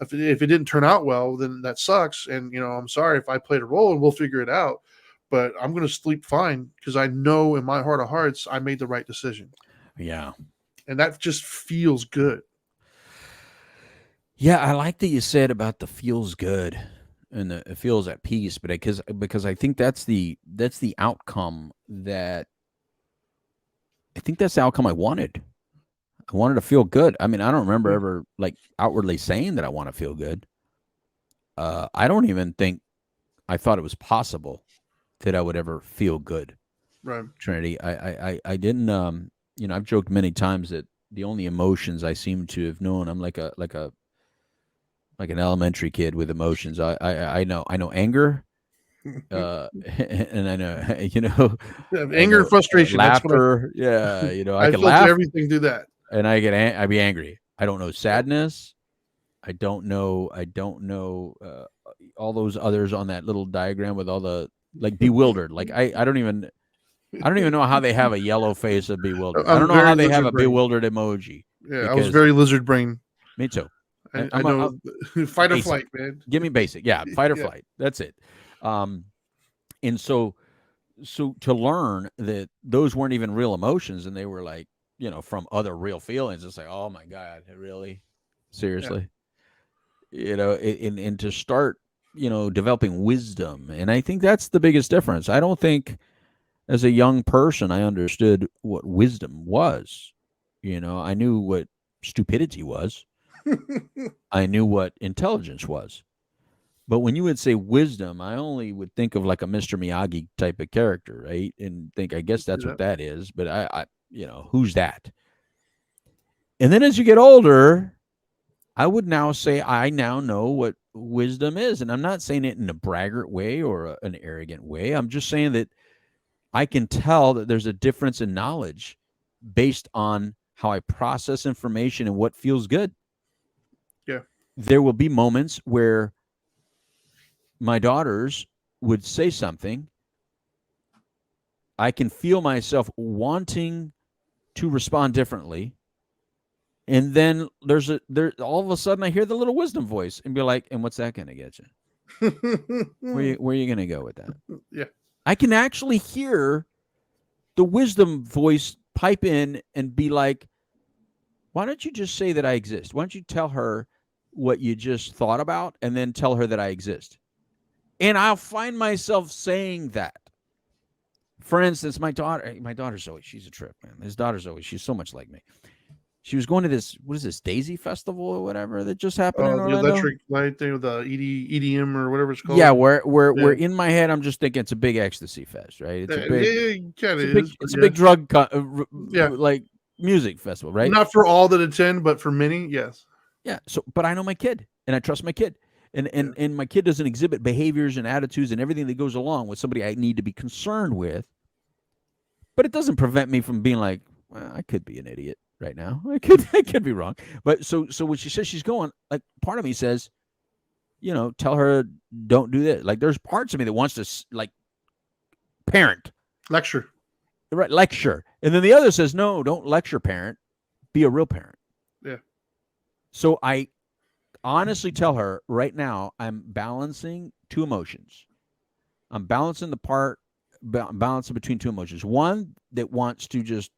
[SPEAKER 2] If it didn't turn out well, then that sucks. And, I'm sorry if I played a role and we'll figure it out, but I'm going to sleep fine because I know in my heart of hearts, I made the right decision.
[SPEAKER 3] Yeah.
[SPEAKER 2] And that just feels good.
[SPEAKER 3] Yeah, I like that you said about the feels good and it feels at peace, but because I think that's the outcome that I think that's the outcome I wanted. I wanted to feel good. I mean, I don't remember
[SPEAKER 2] Yeah.
[SPEAKER 3] ever like outwardly saying that I want to feel good. I don't even think I thought it was possible that I would ever feel good.
[SPEAKER 2] Right.
[SPEAKER 3] Trinity, I didn't. I've joked many times that the only emotions I seem to have known, I'm like an elementary kid with emotions. I know anger, and I know I
[SPEAKER 2] Anger and
[SPEAKER 3] know
[SPEAKER 2] frustration. That's what
[SPEAKER 3] laughter. Yeah, I
[SPEAKER 2] I
[SPEAKER 3] can
[SPEAKER 2] filter
[SPEAKER 3] laugh
[SPEAKER 2] everything through that.
[SPEAKER 3] and I be angry. I don't know
[SPEAKER 2] Yep.
[SPEAKER 3] sadness. I don't know all those others on that little diagram with all the like bewildered. Like I don't even know how they have a yellow face of bewildered. I don't
[SPEAKER 2] I'm
[SPEAKER 3] know how
[SPEAKER 2] very
[SPEAKER 3] they have
[SPEAKER 2] lizard
[SPEAKER 3] a
[SPEAKER 2] brain.
[SPEAKER 3] bewildered emoji
[SPEAKER 2] Yeah, I was
[SPEAKER 3] because
[SPEAKER 2] very lizard brain.
[SPEAKER 3] me too.
[SPEAKER 2] I know fight or
[SPEAKER 3] Basic.
[SPEAKER 2] flight, man.
[SPEAKER 3] Give me basic. Yeah, fight or
[SPEAKER 2] Yeah.
[SPEAKER 3] flight. That's it. Um, and so to learn that those weren't even real emotions and they were like, from other real feelings, it's like, oh my God, really?
[SPEAKER 2] Yeah.
[SPEAKER 3] Seriously? And to start, developing wisdom. And I think that's the biggest difference. I don't think as a young person I understood what wisdom was. I knew what stupidity was. I knew what intelligence was. But when you would say wisdom, I only would think of like a Mr. Miyagi type of character, right? And think, I guess
[SPEAKER 2] See
[SPEAKER 3] that's what
[SPEAKER 2] that?
[SPEAKER 3] that is. But who's that? And then as you get older, I would now say I now know what wisdom is. And I'm not saying it in a braggart way or an arrogant way. I'm just saying that I can tell that there's a difference in knowledge based on how I process information and what feels good.
[SPEAKER 2] Yeah.
[SPEAKER 3] There will be moments where my daughters would say something. I can feel myself wanting to respond differently. And then all of a sudden I hear the little wisdom voice and be like, and what's that going to get you? Where are you going to go with that?
[SPEAKER 2] Yeah.
[SPEAKER 3] I can actually hear the wisdom voice pipe in and be like, why don't you just say that I exist? Why don't you tell her what you just thought about and then tell her that I exist? And I'll find myself saying that. For instance, my daughter Zoe, she's a trip, man. His daughter Zoe, she's so much like me. She was going to this, what is this, Daisy Festival or whatever that just happened in
[SPEAKER 2] The
[SPEAKER 3] Orlando?
[SPEAKER 2] electric light thing with the EDM or whatever it's called.
[SPEAKER 3] Yeah, where
[SPEAKER 2] Yeah.
[SPEAKER 3] in my head I'm just thinking it's a big ecstasy fest, right? It's a big,
[SPEAKER 2] it kind of is.
[SPEAKER 3] it's a big drug,
[SPEAKER 2] Yeah.
[SPEAKER 3] like music festival, right?
[SPEAKER 2] Not for all that attend, but for many, yes.
[SPEAKER 3] Yeah. So, but I know my kid, and I trust my kid, and my kid doesn't exhibit behaviors and attitudes and everything that goes along with somebody I need to be concerned with. But it doesn't prevent me from being like, well, I could be an idiot right now. I could be wrong. But so when she says she's going, like, part of me says, tell her don't do this. Like there's parts of me that wants to like parent,
[SPEAKER 2] Lecture.
[SPEAKER 3] right? Lecture. And then the other says, no, don't lecture parent. Be a real parent.
[SPEAKER 2] Yeah.
[SPEAKER 3] So I honestly tell her right now, I'm balancing two emotions. I'm balancing balancing between two emotions. One that wants to just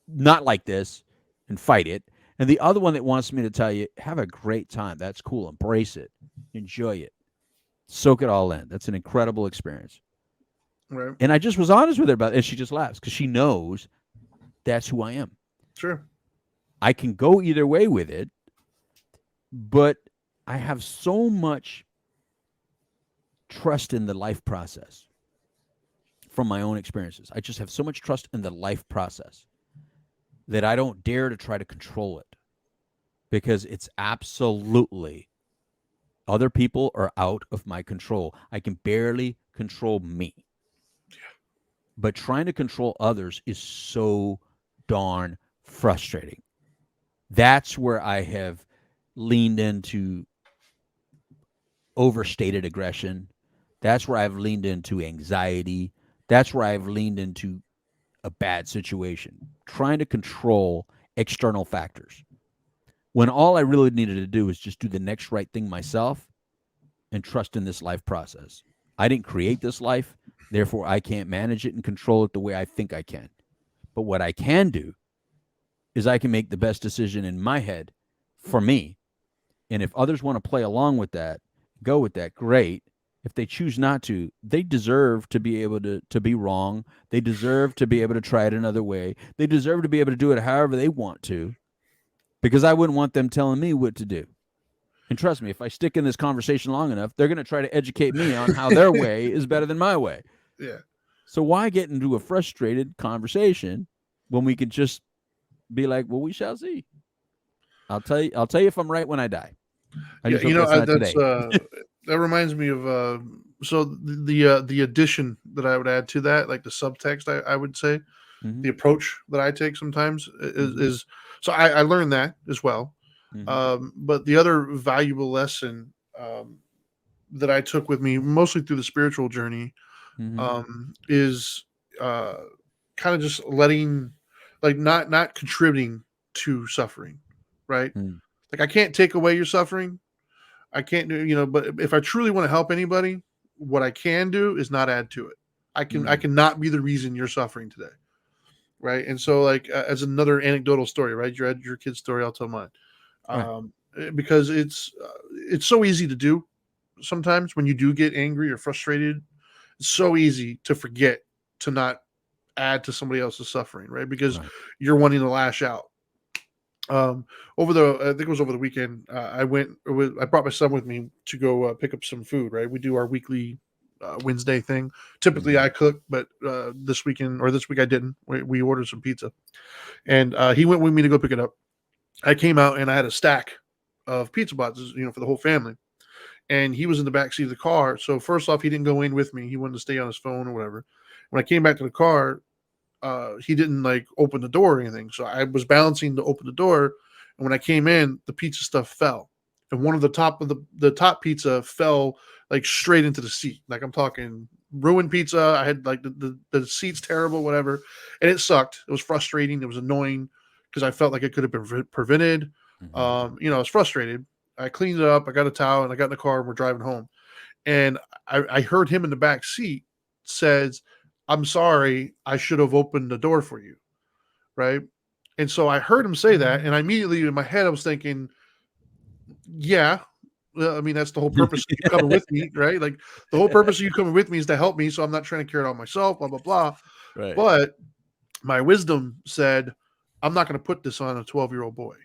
[SPEAKER 3] not like this and fight it. And the other one that wants me to tell you, have a great time. That's cool. Embrace it. Enjoy it. Soak it all in. That's an incredible experience.
[SPEAKER 2] Right.
[SPEAKER 3] And I just was honest with her about it. And she just laughs because she knows that's who I am.
[SPEAKER 2] Sure.
[SPEAKER 3] I can go either way with it, but I have so much trust in the life process from my own experiences. I just have so much trust in the life process that I don't dare to try to control it because it's absolutely other people are out of my control. I can barely control me. But trying to control others is so darn frustrating. That's where I have leaned into overstated aggression. That's where I've leaned into anxiety. That's where I've leaned into a bad situation, trying to control external factors. When all I really needed to do was just do the next right thing myself and trust in this life process. I didn't create this life, therefore I can't manage it and control it the way I think I can. But what I can do is I can make the best decision in my head for me. And if others want to play along with that, go with that, great. If they choose not to, they deserve to be able to be wrong. They deserve to be able to try it another way. They deserve to be able to do it however they want to, because I wouldn't want them telling me what to do. And trust me, if I stick in this conversation long enough, they're going to try to educate me on how their way is better than my way.
[SPEAKER 2] Yeah.
[SPEAKER 3] So why get into a frustrated conversation when we could just be like, well, we shall see. I'll tell you if I'm right when I die. I just hope that's not today.
[SPEAKER 2] That reminds me of so the addition that I would add to that, like the subtext, I would say, the approach that I take sometimes is so I learned that as well. But the other valuable lesson that I took with me, mostly through the spiritual journey, is kind of just letting, like, not contributing to suffering, right? Like, I can't take away your suffering. I can't do, but if I truly want to help anybody, what I can do is not add to it. I can not be the reason you're suffering today. Right. And so, like, as another anecdotal story, right? You had your kid's story, I'll tell mine. Because it's so easy to do sometimes when you do get angry or frustrated. It's so easy to forget to not add to somebody else's suffering, right? Because you're wanting to lash out. I think it was over the weekend. I brought my son with me to go pick up some food. Right, we do our weekly Wednesday thing. Typically, I cook, but this week I didn't. We ordered some pizza, and he went with me to go pick it up. I came out and I had a stack of pizza boxes, for the whole family. And he was in the back seat of the car. So first off, he didn't go in with me. He wanted to stay on his phone or whatever. When I came back to the car, he didn't like open the door or anything. So I was balancing to open the door. And when I came in, the pizza stuff fell. And one of the top pizza fell like straight into the seat. Like, I'm talking ruined pizza. I had like the seat's terrible, whatever. And it sucked. It was frustrating. It was annoying because I felt like it could have been prevented. I was frustrated. I cleaned it up. I got a towel and I got in the car and we're driving home. And I heard him in the back seat says, "I'm sorry, I should have opened the door for you." Right. And so I heard him say that. And I immediately in my head, I was thinking, yeah, I mean, that's the whole purpose of you coming with me, right? Like, the whole purpose of you coming with me is to help me. So I'm not trying to carry it all myself, blah, blah, blah.
[SPEAKER 3] Right.
[SPEAKER 2] But my wisdom said, I'm not going to put this on a 12-year-old boy.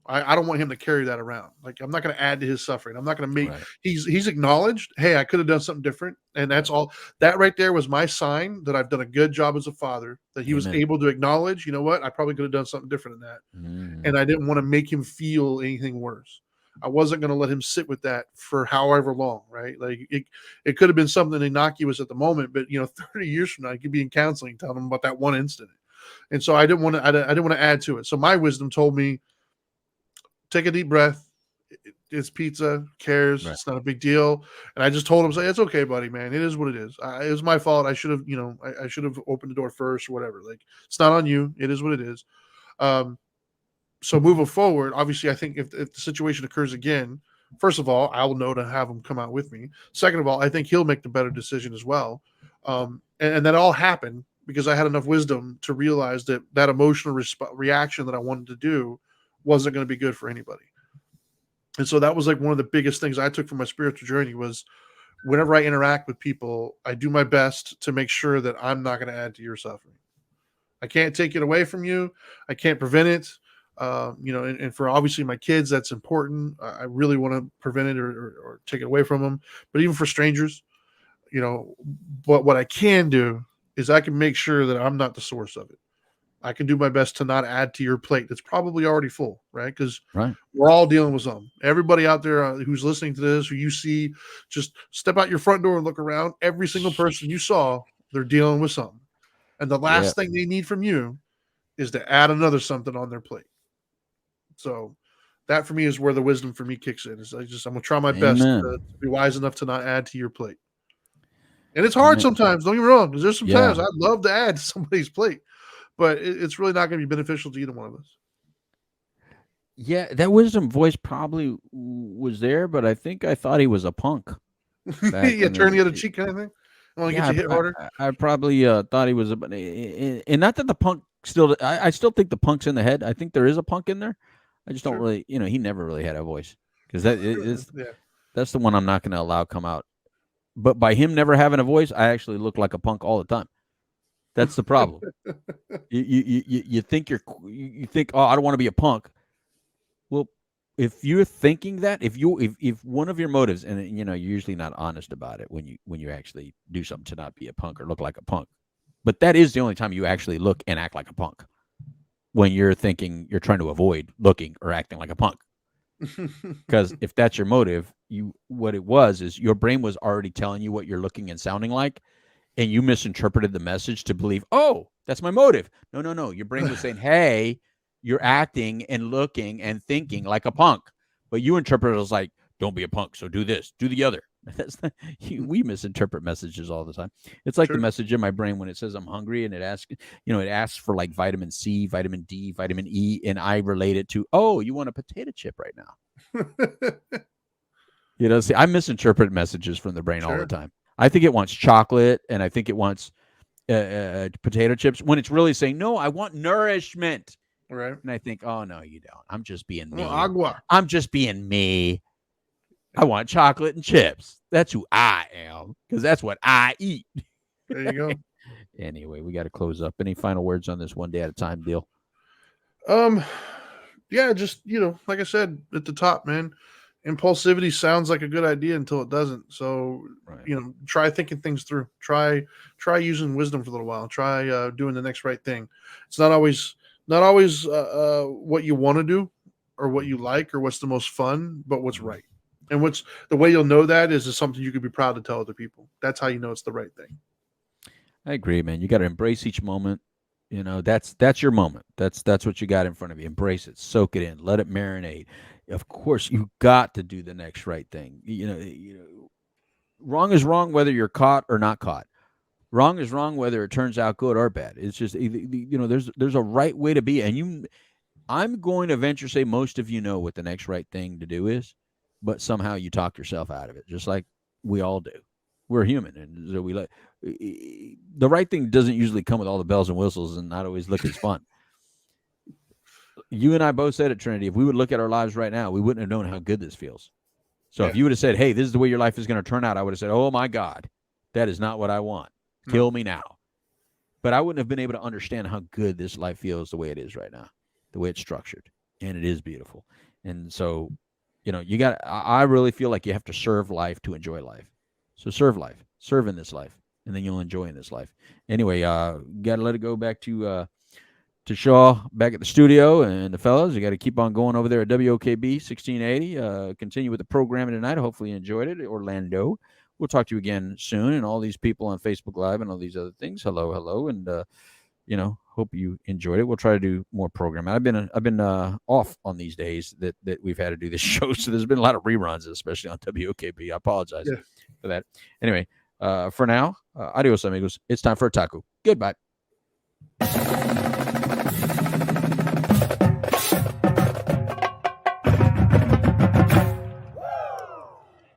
[SPEAKER 2] I don't want him to carry that around. Like, I'm not going to add to his suffering. I'm not going to make, he's acknowledged, hey, I could have done something different. And that's all. That right there was my sign that I've done a good job as a father, that he was able to acknowledge, you know what, I probably could have done something different than that. And I didn't want to make him feel anything worse. I wasn't going to let him sit with that for however long, right? Like, it could have been something innocuous at the moment, but 30 years from now, I could be in counseling telling him about that one incident. And so I didn't want to add to it. So my wisdom told me, take a deep breath. It's pizza. Cares?
[SPEAKER 3] Right.
[SPEAKER 2] It's not a big deal. And I just told him, say, it's okay, buddy, man. It is what it is. It was my fault. I should have, I should have opened the door first or whatever. Like, it's not on you. It is what it is. So moving forward, obviously, I think if the situation occurs again, first of all, I'll know to have him come out with me. Second of all, I think he'll make the better decision as well. And that all happened because I had enough wisdom to realize that emotional reaction that I wanted to do wasn't going to be good for anybody. And so that was like one of the biggest things I took from my spiritual journey was whenever I interact with people, I do my best to make sure that I'm not going to add to your suffering. I can't take it away from you. I can't prevent it. And for obviously my kids, that's important. I really want to prevent it or take it away from them. But even for strangers, but what I can do is I can make sure that I'm not the source of it. I can do my best to not add to your plate that's probably already full, right? Because we're all dealing with something. Everybody out there who's listening to this, who you see, just step out your front door and look around. Every single person you saw, they're dealing with something. And the last thing they need from you is to add another something on their plate. So that for me is where the wisdom for me kicks in. I'm going to try my best to be wise enough to not add to your plate. And it's hard sometimes, don't get me wrong, because there's some times I'd love to add to somebody's plate, but it's really not going to be beneficial to either one of us.
[SPEAKER 3] Yeah, that wisdom voice probably was there, but I think I thought he was a punk.
[SPEAKER 2] Yeah, turn the other cheek kind of thing. I want to get you hit harder.
[SPEAKER 3] I probably thought he was and not that the punk still. I still think the punk's in the head. I think there is a punk in there. I just don't really, he never really had a voice because that's the one I'm not going to allow come out. But by him never having a voice, I actually look like a punk all the time. That's the problem. You think you think, oh, I don't want to be a punk. Well, if you're thinking that, if one of your motives, and you're usually not honest about it when you actually do something to not be a punk or look like a punk, but that is the only time you actually look and act like a punk. When you're thinking you're trying to avoid looking or acting like a punk. Because if that's your motive, what it was is your brain was already telling you what you're looking and sounding like, and you misinterpreted the message to believe, oh, that's my motive. No. Your brain was saying, hey, you're acting and looking and thinking like a punk. But you interpret it as like, don't be a punk, so do this, do the other. We misinterpret messages all the time. It's like the message in my brain when it says I'm hungry and it asks for like vitamin C, vitamin D, vitamin E, and I relate it to, oh, you want a potato chip right now. See, I misinterpret messages from the brain all the time. I think it wants chocolate and I think it wants potato chips when it's really saying, no, I want nourishment.
[SPEAKER 2] Right.
[SPEAKER 3] And I think, oh, no, you don't. I'm just being me.
[SPEAKER 2] Agua.
[SPEAKER 3] I'm just being me. I want chocolate and chips. That's who I am, because that's what I eat.
[SPEAKER 2] There you go.
[SPEAKER 3] Anyway, we got to close up. Any final words on this one day at a time deal?
[SPEAKER 2] Yeah, just like I said at the top, man, impulsivity sounds like a good idea until it doesn't. So try thinking things through. Try using wisdom for a little while. Try doing the next right thing. It's not always what you want to do or what you like or what's the most fun, but what's right. And what's the way you'll know that is something you could be proud to tell other people. That's how you know it's the right thing.
[SPEAKER 3] I agree, man. You got to embrace each moment. That's your moment. That's what you got in front of you. Embrace it. Soak it in. Let it marinate. Of course, you got to do the next right thing. Wrong is wrong whether you're caught or not caught. Wrong is wrong whether it turns out good or bad. It's just there's a right way to be, and I'm going to venture say most of you know what the next right thing to do is. But somehow you talk yourself out of it, just like we all do. We're human, and so the right thing doesn't usually come with all the bells and whistles and not always look as fun. You and I both said at Trinity, if we would look at our lives right now, we wouldn't have known how good this feels. So if you would have said, hey, this is the way your life is going to turn out, I would have said, oh, my God, that is not what I want. Kill me now. But I wouldn't have been able to understand how good this life feels the way it is right now, the way it's structured. And it is beautiful. And so I really feel like you have to serve life to enjoy life. So serve life, serve in this life, and then you'll enjoy in this life. Anyway, got to let it go back to Shaw back at the studio and the fellas. You got to keep on going over there at WOKB 1680. Continue with the programming tonight. Hopefully you enjoyed it, Orlando. We'll talk to you again soon. And all these people on Facebook Live and all these other things. Hello. And, hope you enjoyed it. We'll try to do more programming. I've been off on these days that we've had to do this show, so there's been a lot of reruns, especially on WOKB. I apologize for that. Anyway, for now, adios amigos. It's time for a taco. Goodbye.